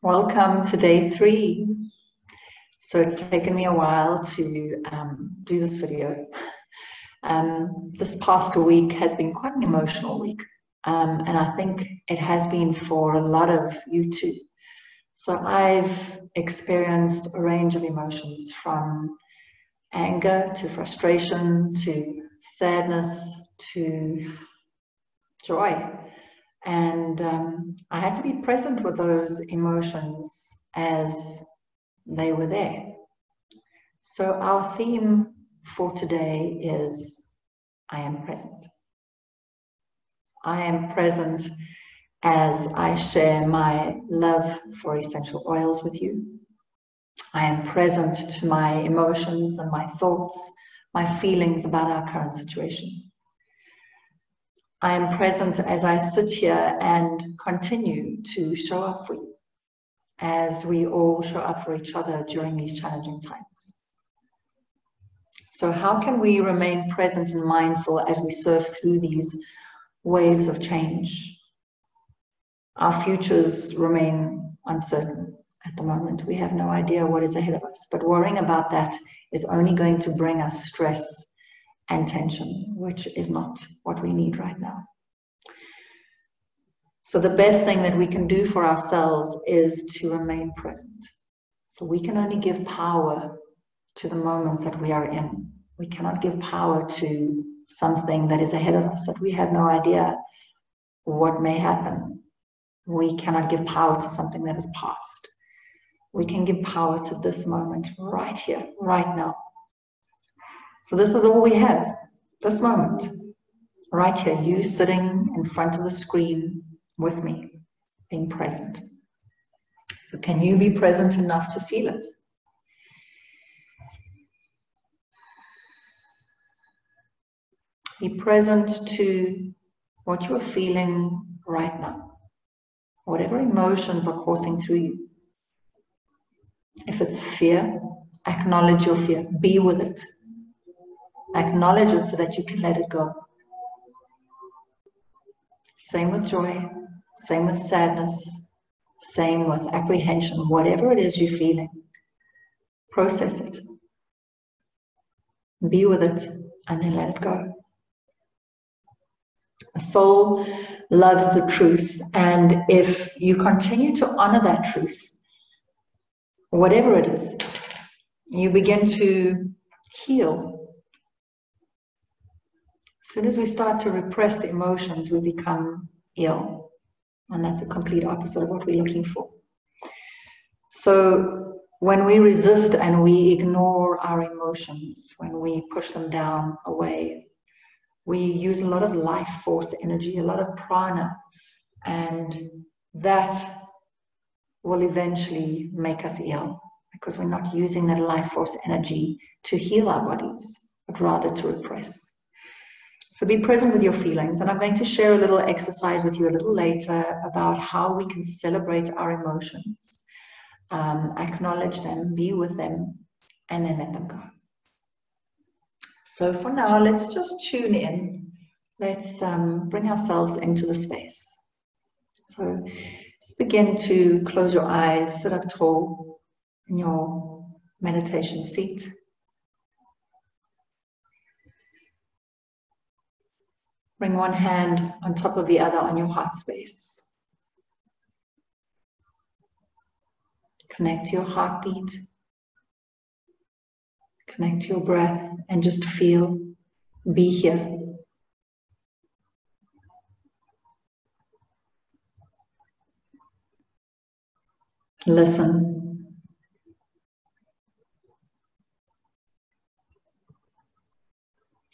Welcome to day 3. So it's taken me a while to do this video. This past week has been quite an emotional week, and I think it has been for a lot of you too. So I've experienced a range of emotions, from anger to frustration to sadness to joy. And I had to be present with those emotions as they were there. So our theme for today is I am present. I am present as I share my love for essential oils with you. I am present to my emotions and my thoughts, my feelings about our current situation. I am present as I sit here and continue to show up for you, as we all show up for each other during these challenging times. So how can we remain present and mindful as we surf through these waves of change? Our futures remain uncertain at the moment. We have no idea what is ahead of us, but worrying about that is only going to bring us stress and tension, which is not what we need right now. So the best thing that we can do for ourselves is to remain present. So we can only give power to the moments that we are in. We cannot give power to something that is ahead of us, that we have no idea what may happen. We cannot give power to something that is past. We can give power to this moment right here, right now. So this is all we have, this moment, right here, you sitting in front of the screen with me, being present. So can you be present enough to feel it? Be present to what you are feeling right now, whatever emotions are coursing through you. If it's fear, acknowledge your fear, be with it. Acknowledge it so that you can let it go. Same with joy, same with sadness, same with apprehension, whatever it is you're feeling, process it. Be with it and then let it go. The soul loves the truth, and if you continue to honor that truth, whatever it is, you begin to heal. As soon as we start to repress the emotions, we become ill. And that's a complete opposite of what we're looking for. So when we resist and we ignore our emotions, when we push them down, away, we use a lot of life force energy, a lot of prana, and that will eventually make us ill, because we're not using that life force energy to heal our bodies, but rather to repress. So be present with your feelings, and I'm going to share a little exercise with you a little later about how we can celebrate our emotions, acknowledge them, be with them, and then let them go. So for now, let's just tune in. Let's bring ourselves into the space. So just begin to close your eyes, sit up tall in your meditation seat. Bring one hand on top of the other on your heart space. Connect to your heartbeat. Connect to your breath and just feel, be here. Listen.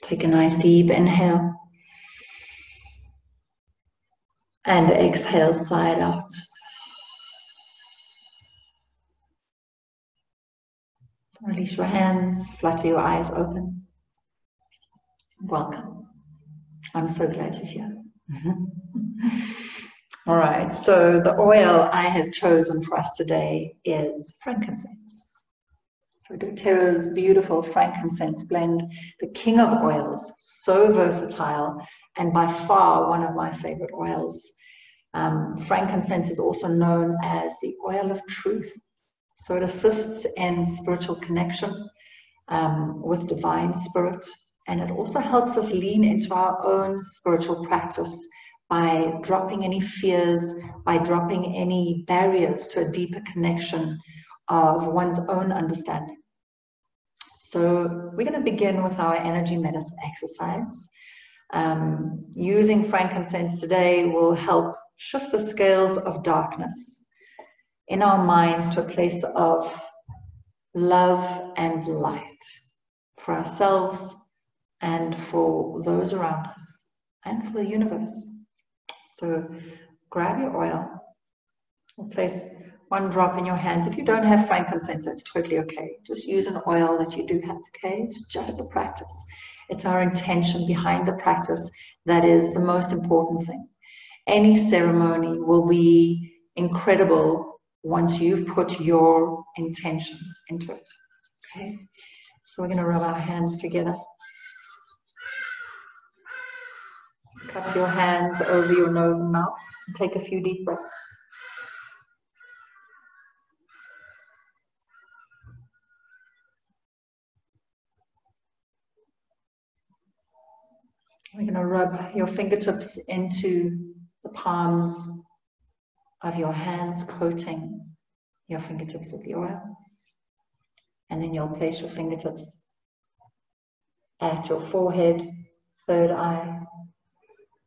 Take a nice deep inhale. And exhale, side out. Release your hands, flutter your eyes open. Welcome. I'm so glad you're here. All right, so the oil I have chosen for us today is frankincense. So doTERRA's beautiful frankincense blend, the king of oils, so versatile, and by far one of my favorite oils. Frankincense is also known as the oil of truth. So it assists in spiritual connection with divine spirit. And it also helps us lean into our own spiritual practice by dropping any fears, by dropping any barriers to a deeper connection of one's own understanding. So we're going to begin with our energy medicine exercise. Using frankincense today will help shift the scales of darkness in our minds to a place of love and light for ourselves and for those around us and for the universe. So grab your oil and place one drop in your hands. If you don't have frankincense, that's totally okay. Just use an oil that you do have, okay? It's just the practice. It's our intention behind the practice that is the most important thing. Any ceremony will be incredible once you've put your intention into it, okay? So we're going to rub our hands together. Cup your hands over your nose and mouth and take a few deep breaths. We're going to rub your fingertips into the palms of your hands, coating your fingertips with the oil. And then you'll place your fingertips at your forehead, third eye.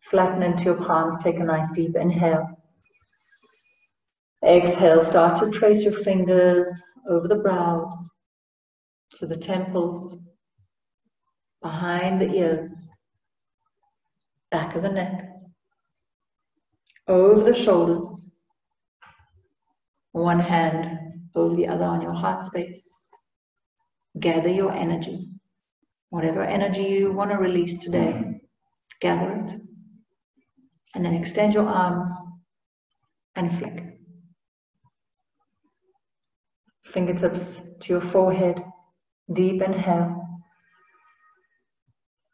Flatten into your palms, take a nice deep inhale. Exhale, start to trace your fingers over the brows, to the temples, behind the ears, back of the neck, over the shoulders, one hand over the other on your heart space. Gather your energy. Whatever energy you want to release today, gather it. And then extend your arms and flick. Fingertips to your forehead, deep inhale.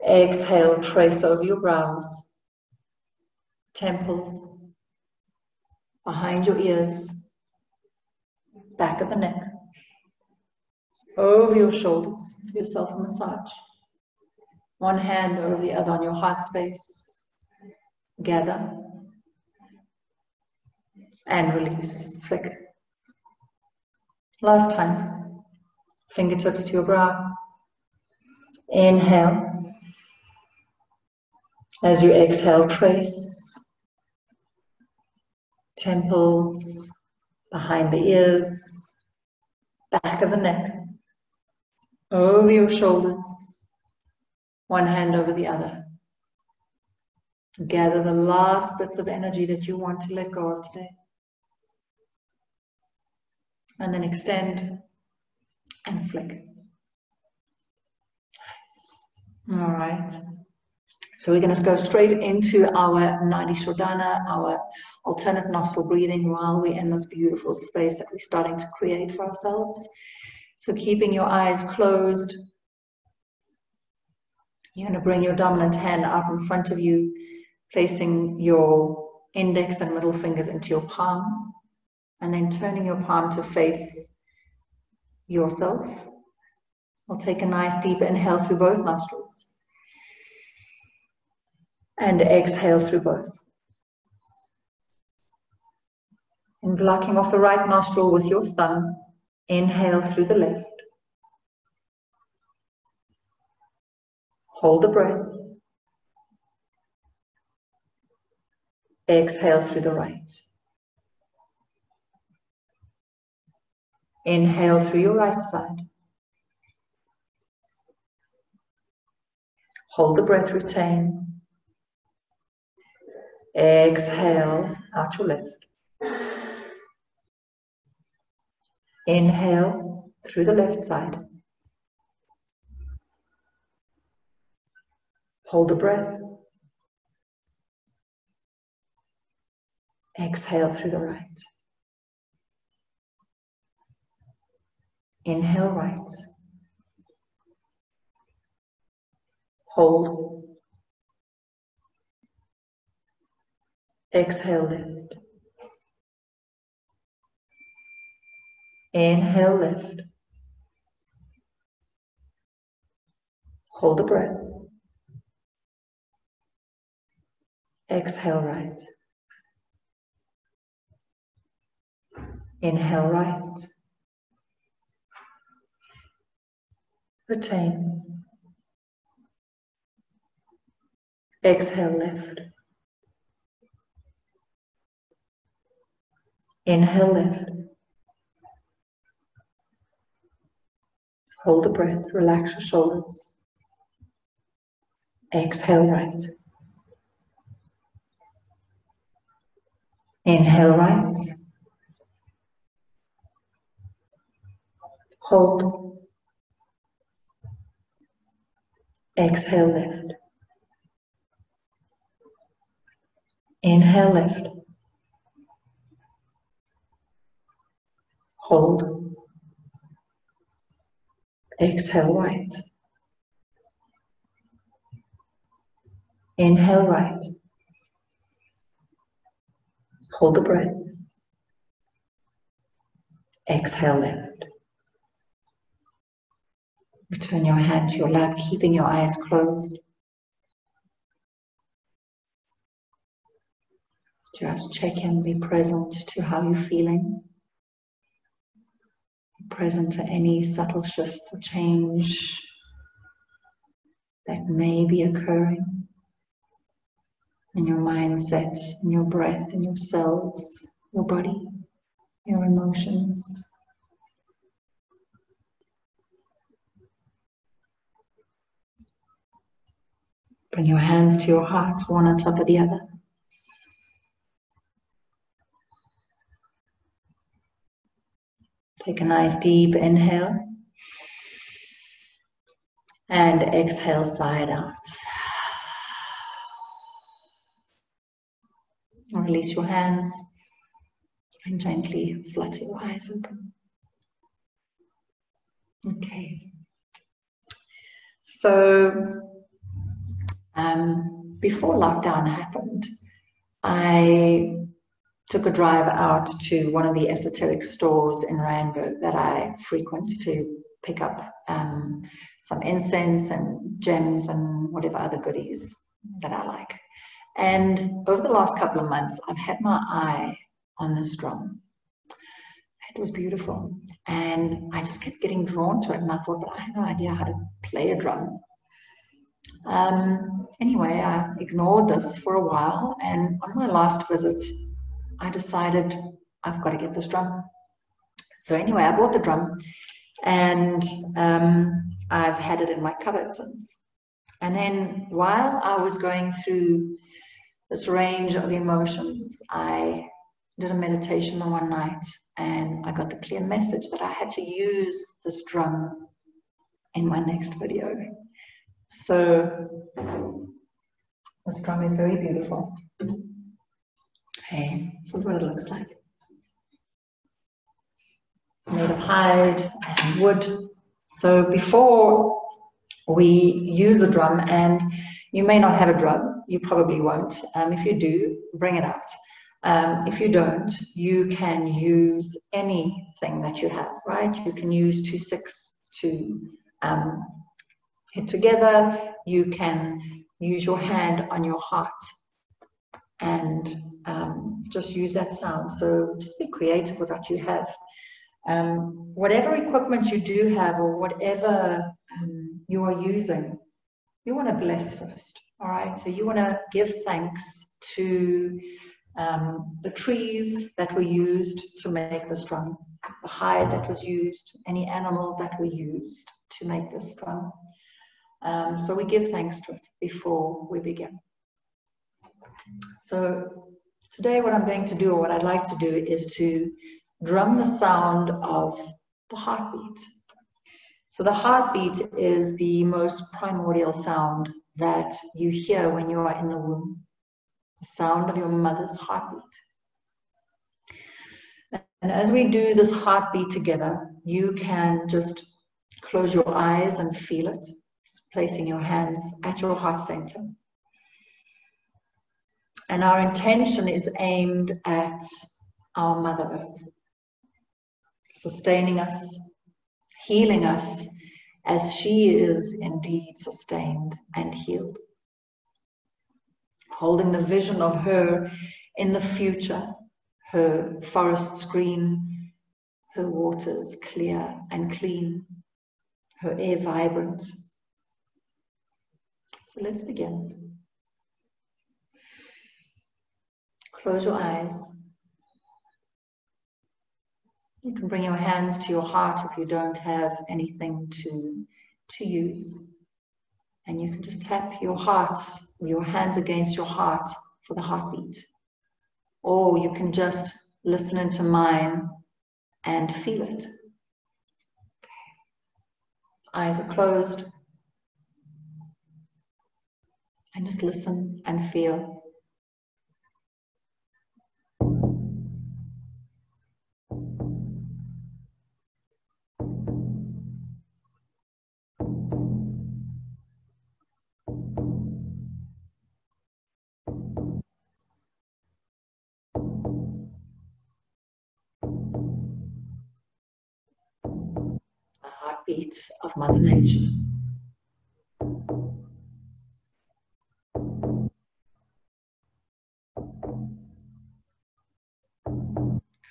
Exhale, trace over your brows, temples, behind your ears, back of the neck, over your shoulders. Give yourself a massage. One hand over the other on your heart space. Gather and release. Flick. Last time. Fingertips to your brow. Inhale. As you exhale, trace. Temples, behind the ears, back of the neck, over your shoulders, one hand over the other. Gather the last bits of energy that you want to let go of today. And then extend and flick. Nice. All right. So we're going to go straight into our Nadi Shodhana, our alternate nostril breathing while we're in this beautiful space that we're starting to create for ourselves. So keeping your eyes closed, you're going to bring your dominant hand out in front of you, placing your index and middle fingers into your palm, and then turning your palm to face yourself. We'll take a nice deep inhale through both nostrils. And exhale through both. And blocking off the right nostril with your thumb, inhale through the left. Hold the breath. Exhale through the right. Inhale through your right side. Hold the breath, retain. Exhale out your left. Inhale through the left side. Hold the breath. Exhale through the right. Inhale right. Hold. Exhale, lift. Inhale, lift. Hold the breath. Exhale, right. Inhale, right. Retain. Exhale, left. Inhale, lift. Hold the breath. Relax your shoulders. Exhale, right. Inhale, right. Hold. Exhale, lift. Inhale, lift. Hold. Exhale, right. Inhale, right. Hold the breath. Exhale, left. Return your hand to your lap, keeping your eyes closed. Just check in, be present to how you're feeling. Be present to any subtle shifts or change that may be occurring in your mindset, in your breath, in your cells, your body, your emotions. Bring your hands to your heart, one on top of the other. Take a nice deep inhale and exhale, side out. Release your hands and gently flutter your eyes open. Okay. So, before lockdown happened, I took a drive out to one of the esoteric stores in Randburg that I frequent to pick up some incense and gems and whatever other goodies that I like. And over the last couple of months, I've had my eye on this drum. It was beautiful. And I just kept getting drawn to it. And I thought, but I have no idea how to play a drum. Anyway, I ignored this for a while. And on my last visit, I decided I've got to get this drum. So anyway, I bought the drum. And I've had it in my cupboard since. And then while I was going through this range of emotions, I did a meditation one night and I got the clear message that I had to use this drum in my next video. So this drum is very beautiful. Okay, this is what it looks like. It's made of hide and wood. So before we use a drum, and you may not have a drum, you probably won't. If you do, bring it out. If you don't, you can use anything that you have, right? You can use 2 sticks to hit together. You can use your hand on your heart and just use that sound. So just be creative with what you have. Whatever equipment you do have or whatever you are using, you want to bless first, all right? So you want to give thanks to the trees that were used to make this drum, the hide that was used, any animals that were used to make this drum. So we give thanks to it before we begin. So today what I'm going to do, or what I'd like to do, is to drum the sound of the heartbeat. So the heartbeat is the most primordial sound that you hear when you are in the womb. The sound of your mother's heartbeat. And as we do this heartbeat together, you can just close your eyes and feel it, placing your hands at your heart center. And our intention is aimed at our Mother Earth, sustaining us, healing us as she is indeed sustained and healed. Holding the vision of her in the future, her forests green, her waters clear and clean, her air vibrant. So let's begin. Close your eyes. You can bring your hands to your heart if you don't have anything to use. And you can just tap your heart or your hands against your heart for the heartbeat. Or you can just listen into mine and feel it. Eyes are closed. And just listen and feel. The heartbeat of Mother Nature.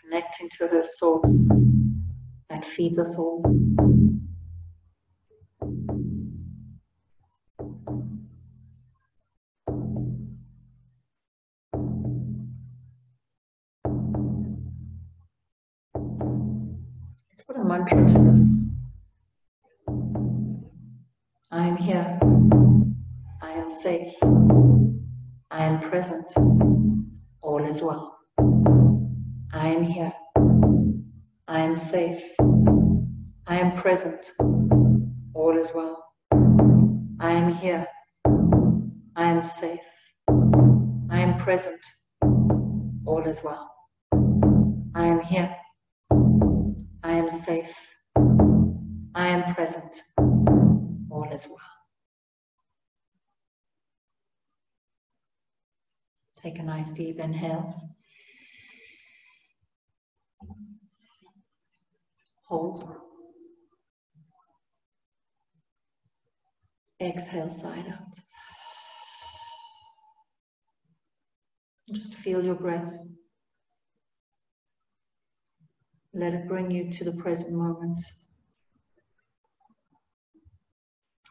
Connecting to her source that feeds us all. Let's put a mantra to this. I am here. I am safe. I am present. All is well. I am here. I am safe. I am present. All is well. I am here. I am safe. I am present. All is well. I am here. I am safe. I am present. All is well. Take a nice deep inhale. Hold. Exhale, side out. Just feel your breath. Let it bring you to the present moment.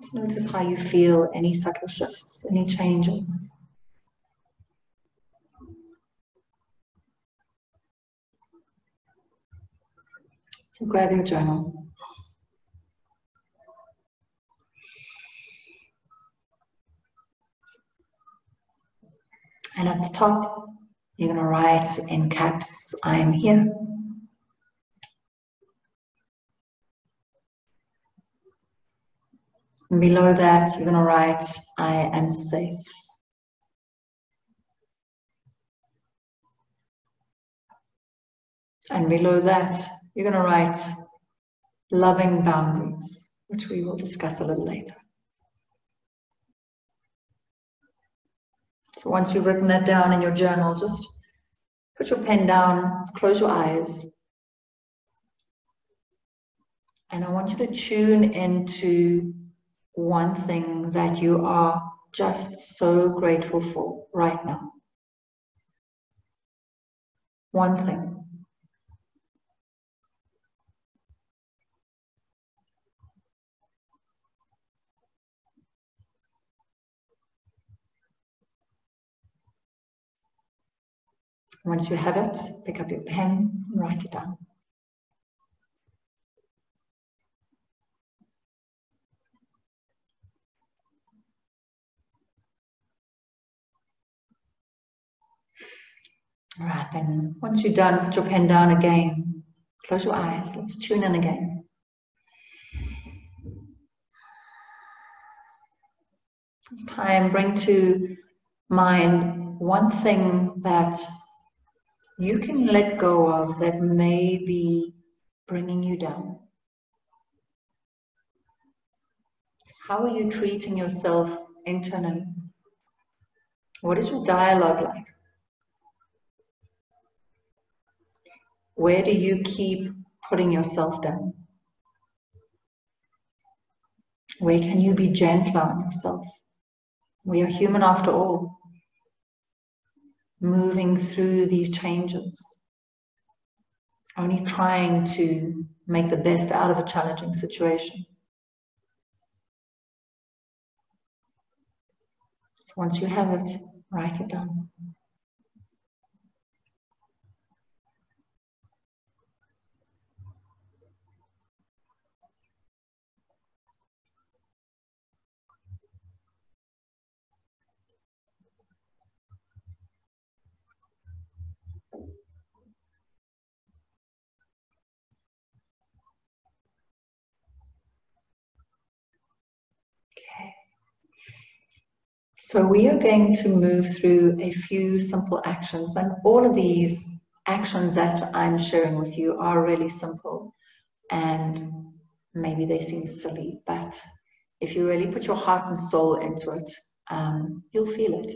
Just notice how you feel, any subtle shifts, any changes. So grab your journal. And at the top, you're going to write in caps, I am here. And below that, you're going to write, I am safe. And below that, you're going to write loving boundaries, which we will discuss a little later. So once you've written that down in your journal, just put your pen down, close your eyes. And I want you to tune into one thing that you are just so grateful for right now. One thing. Once you have it, pick up your pen and write it down. All right, then once you're done, put your pen down again. Close your eyes. Let's tune in again. This time, bring to mind one thing that you can let go of that may be bringing you down. How are you treating yourself internally? What is your dialogue like? Where do you keep putting yourself down? Where can you be gentler on yourself? We are human after all, moving through these changes, only trying to make the best out of a challenging situation. So once you have it, write it down. Okay. So we are going to move through a few simple actions, and all of these actions that I'm sharing with you are really simple, and maybe they seem silly, but if you really put your heart and soul into it, you'll feel it.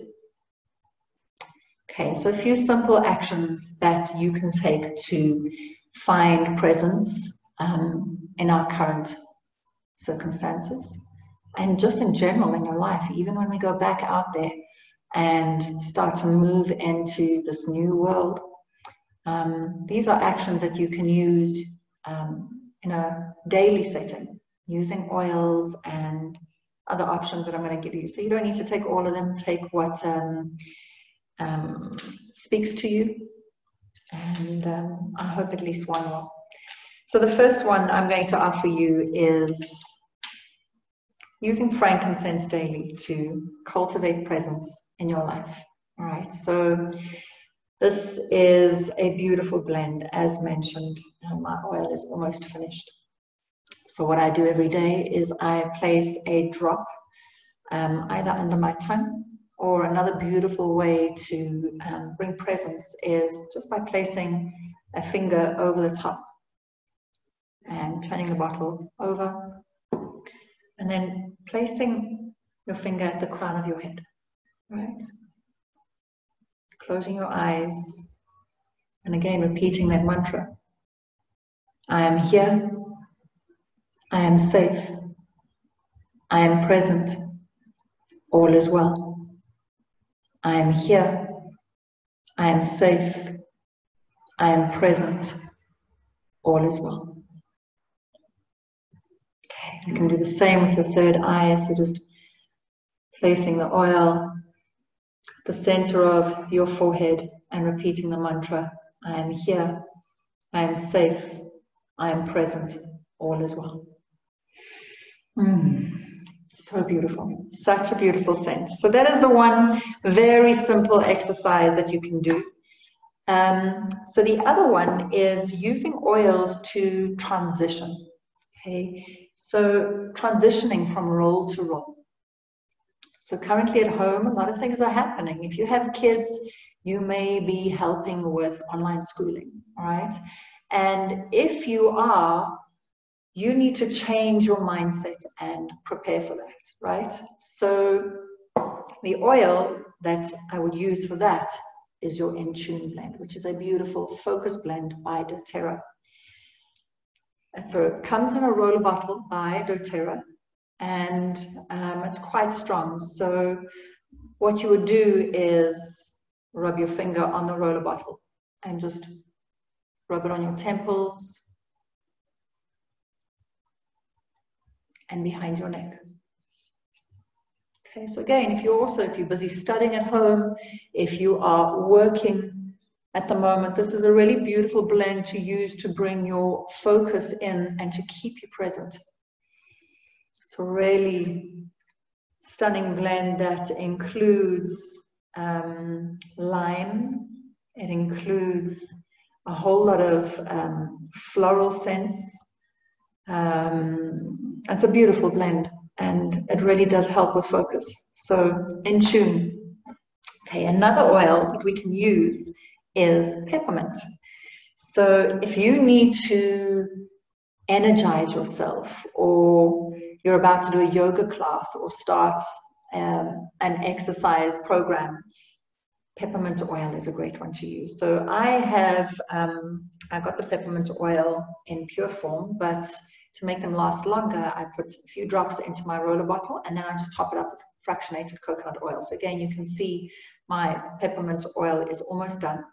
Okay, so a few simple actions that you can take to find presence in our current circumstances, and just in general in your life, even when we go back out there and start to move into this new world. These are actions that you can use in a daily setting, using oils and other options that I'm going to give you. So you don't need to take all of them. Take what speaks to you, and I hope at least one will. So the first one I'm going to offer you is using frankincense daily to cultivate presence in your life. All right, so this is a beautiful blend, as mentioned. My oil is almost finished. So what I do every day is I place a drop either under my tongue, or another beautiful way to bring presence is just by placing a finger over the top and turning the bottle over, and then placing your finger at the crown of your head, right? Closing your eyes, and again repeating that mantra. I am here, I am safe, I am present, all is well. I am here, I am safe, I am present, all is well. Okay, you can do the same with your third eye, so just placing the oil at the center of your forehead and repeating the mantra, I am here, I am safe, I am present, all is well. So beautiful, such a beautiful scent. So that is the one very simple exercise that you can do. So the other one is using oils to transition. Okay, so transitioning from role to role. So currently at home, a lot of things are happening. If you have kids, you may be helping with online schooling, all right? And if you are, you need to change your mindset and prepare for that, right? So the oil that I would use for that is your In Tune blend, which is a beautiful focus blend by doTERRA. And so it comes in a roller bottle by doTERRA, and it's quite strong. So what you would do is rub your finger on the roller bottle and just rub it on your temples and behind your neck. Okay, so again, if you're busy studying at home, if you are working at the moment, this is a really beautiful blend to use to bring your focus in and to keep you present. So really stunning blend that includes lime. It includes a whole lot of floral scents. It's a beautiful blend, and it really does help with focus. So In Tune. Okay, another oil that we can use is peppermint. So if you need to energize yourself, or you're about to do a yoga class or start an exercise program, peppermint oil is a great one to use. So I got the peppermint oil in pure form, but to make them last longer, I put a few drops into my roller bottle, and then I just top it up with fractionated coconut oil. So again, you can see my peppermint oil is almost done.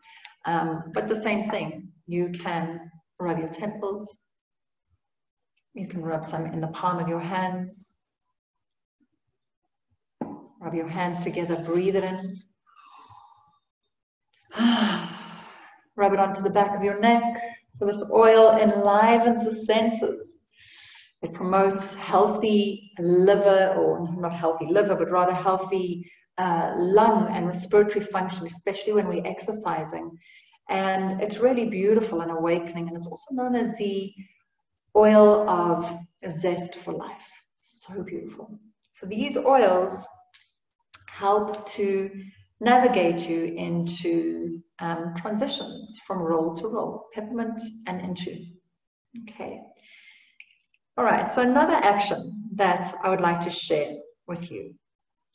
But the same thing, you can rub your temples, you can rub some in the palm of your hands, rub your hands together, breathe it in. Rub it onto the back of your neck. So this oil enlivens the senses. It promotes healthy liver, or not healthy liver, but rather healthy lung and respiratory function, especially when we're exercising. And it's really beautiful and awakening. And it's also known as the oil of zest for life. So beautiful. So these oils help to navigate you into transitions from role to role, peppermint and into. Okay. All right, so another action that I would like to share with you,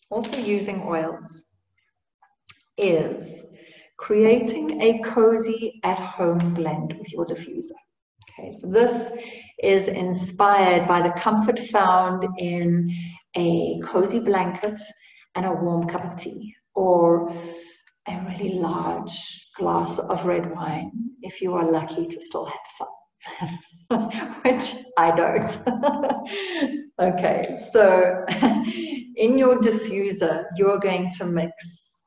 also using oils, is creating a cozy at-home blend with your diffuser. Okay, so this is inspired by the comfort found in a cozy blanket and a warm cup of tea, or a really large glass of red wine, if you are lucky to still have some, which I don't. Okay, so in your diffuser, you're going to mix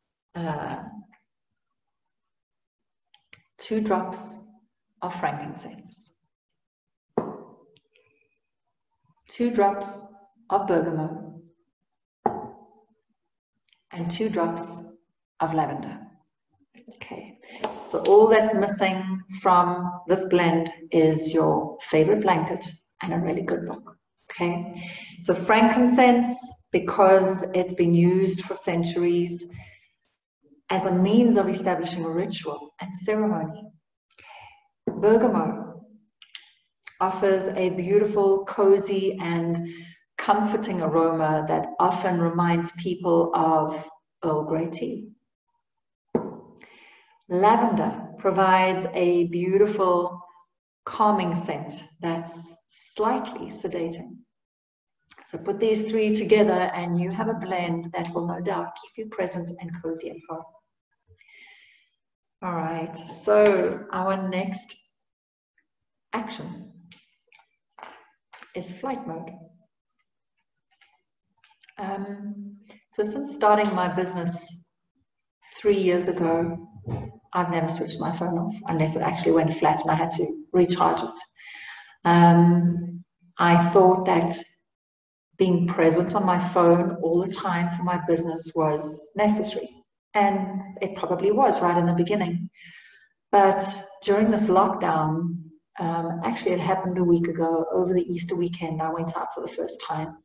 2 drops of frankincense, 2 drops of bergamot, and 2 drops of lavender. Okay, so all that's missing from this blend is your favorite blanket and a really good book. Okay, so frankincense, because it's been used for centuries as a means of establishing a ritual and ceremony. Bergamot offers a beautiful, cozy, and comforting aroma that often reminds people of Earl Grey tea. Lavender provides a beautiful, calming scent that's slightly sedating. So put these 3 together and you have a blend that will no doubt keep you present and cozy at home. All right, so our next action is flight mode. So since starting my business 3 years ago, I've never switched my phone off unless it actually went flat and I had to recharge it. I thought that being present on my phone all the time for my business was necessary. And it probably was right in the beginning. But during this lockdown, actually it happened a week ago, over the Easter weekend, I went out for the first time.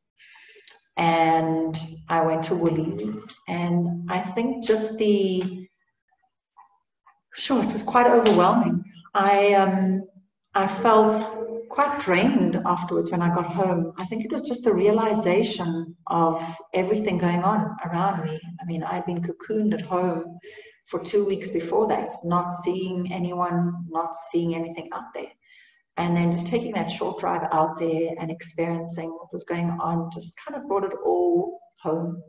And I went to Woolies, and I think just it was quite overwhelming. I felt quite drained afterwards when I got home. I think it was just the realization of everything going on around me. I mean, I'd been cocooned at home for 2 weeks before that, not seeing anyone, not seeing anything out there. And then just taking that short drive out there and experiencing what was going on just kind of brought it all home.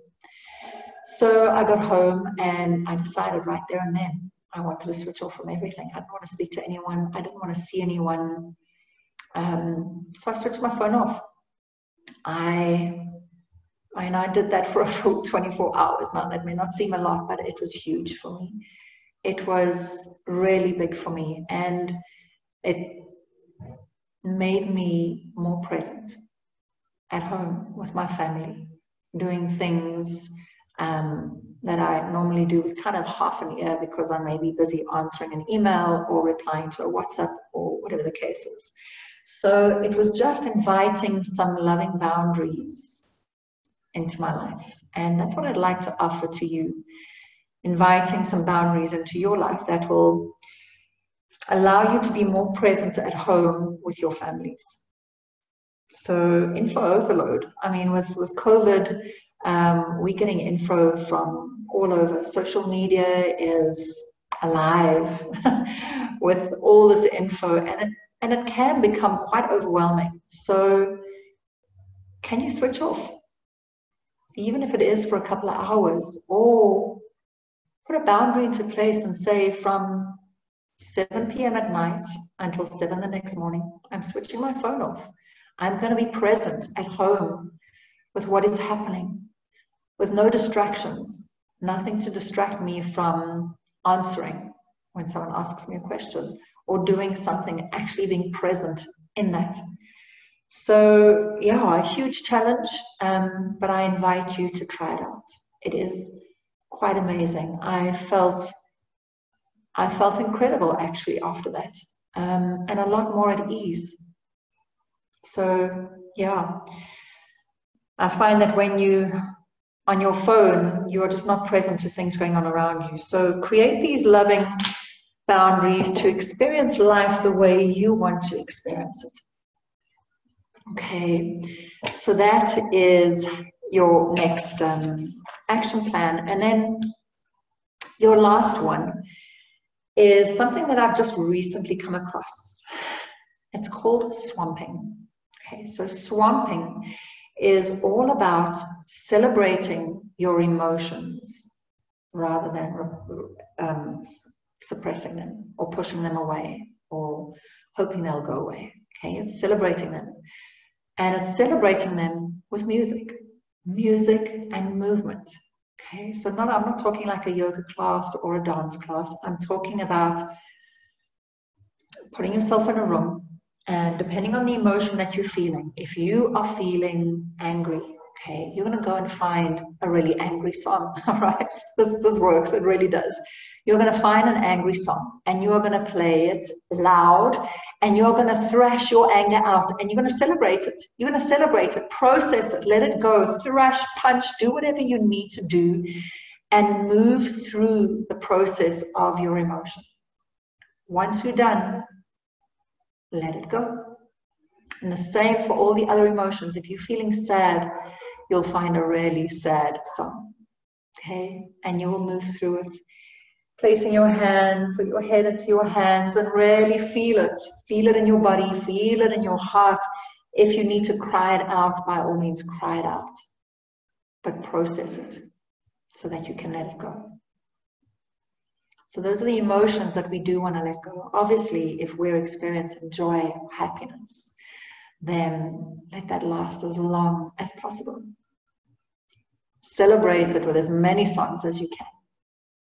So I got home and I decided right there and then I wanted to switch off from everything. I didn't want to speak to anyone. I didn't want to see anyone. So I switched my phone off. I did that for a full 24 hours. Now, that may not seem a lot, but it was huge for me. It was really big for me. And it made me more present at home with my family, doing things that I normally do with kind of half an ear because I may be busy answering an email or replying to a WhatsApp or whatever the case is. So it was just inviting some loving boundaries into my life. And that's what I'd like to offer to you, inviting some boundaries into your life that will allow you to be more present at home with your families. So info overload. I mean, with COVID, we're getting info from all over. Social media is alive with all this info, and it can become quite overwhelming. So can you switch off? Even if it is for a couple of hours, or put a boundary into place and say from 7 p.m. at night until 7 the next morning, I'm switching my phone off. I'm going to be present at home with what is happening, with no distractions, nothing to distract me from answering when someone asks me a question or doing something, actually being present in that. So yeah, a huge challenge, but I invite you to try it out. It is quite amazing. I felt incredible actually after that, and a lot more at ease. So yeah, I find that when you on your phone, you are just not present to things going on around you. So create these loving boundaries to experience life the way you want to experience it. Okay, so that is your next action plan. And then your last one is something that I've just recently come across. It's called swamping. Okay, so swamping is all about celebrating your emotions rather than suppressing them or pushing them away or hoping they'll go away. Okay, it's celebrating them. And it's celebrating them with music and movement. Okay, so I'm not talking like a yoga class or a dance class. I'm talking about putting yourself in a room, and depending on the emotion that you're feeling, if you are feeling angry, okay, you're going to go and find a really angry song. All right, this works, it really does. You're going to find an angry song and you are going to play it loud, and you're going to thrash your anger out, and you're going to celebrate it. You're going to celebrate it, process it, let it go, thrash, punch, do whatever you need to do, and move through the process of your emotion. Once you're done, let it go. And the same for all the other emotions. If you're feeling sad, you'll find a really sad song. Okay? And you will move through it. Placing your hands or your head into your hands and really feel it. Feel it in your body, feel it in your heart. If you need to cry it out, by all means, cry it out. But process it so that you can let it go. So those are the emotions that we do want to let go. Obviously, if we're experiencing joy or happiness, then let that last as long as possible. Celebrate it with as many songs as you can,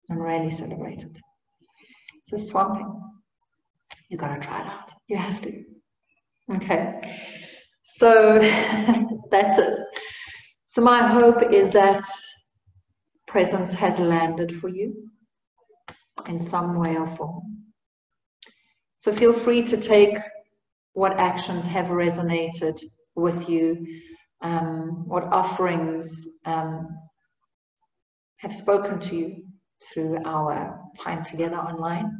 and really celebrate it. So swamping, you got to try it out. You have to. Okay. So that's it. So my hope is that presence has landed for you in some way or form. So feel free to take what actions have resonated with you, what offerings have spoken to you through our time together online,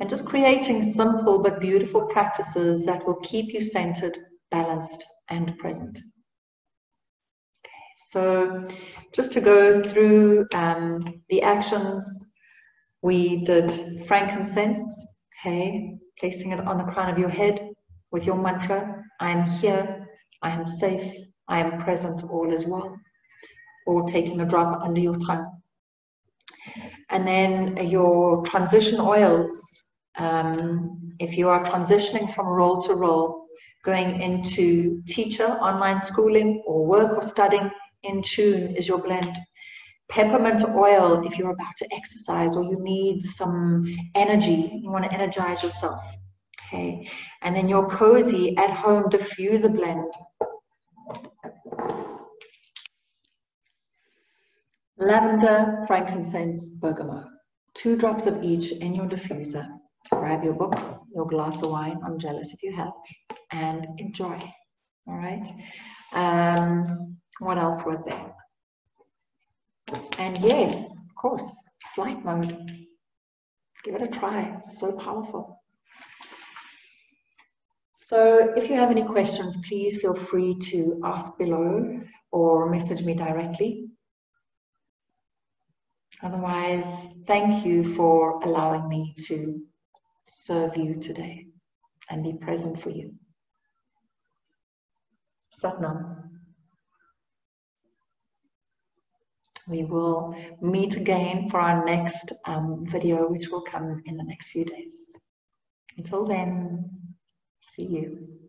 and just creating simple but beautiful practices that will keep you centered, balanced, and present. Okay, so just to go through the actions, we did frankincense, okay, placing it on the crown of your head with your mantra, I am here, I am safe, I am present, all is well, or taking a drop under your tongue. And then your transition oils, if you are transitioning from role to role, going into teacher, online schooling, or work or studying, in tune is your blend. Peppermint oil, if you're about to exercise or you need some energy, you want to energize yourself. Okay, and then your cozy at home diffuser blend. Lavender, frankincense, bergamot. 2 drops of each in your diffuser. Grab your book, your glass of wine, I'm jealous if you have, and enjoy. All right. What else was there? And yes, of course, flight mode. Give it a try. It's so powerful. So if you have any questions, please feel free to ask below or message me directly. Otherwise, thank you for allowing me to serve you today and be present for you. Satnam. We will meet again for our next video, which will come in the next few days. Until then, see you.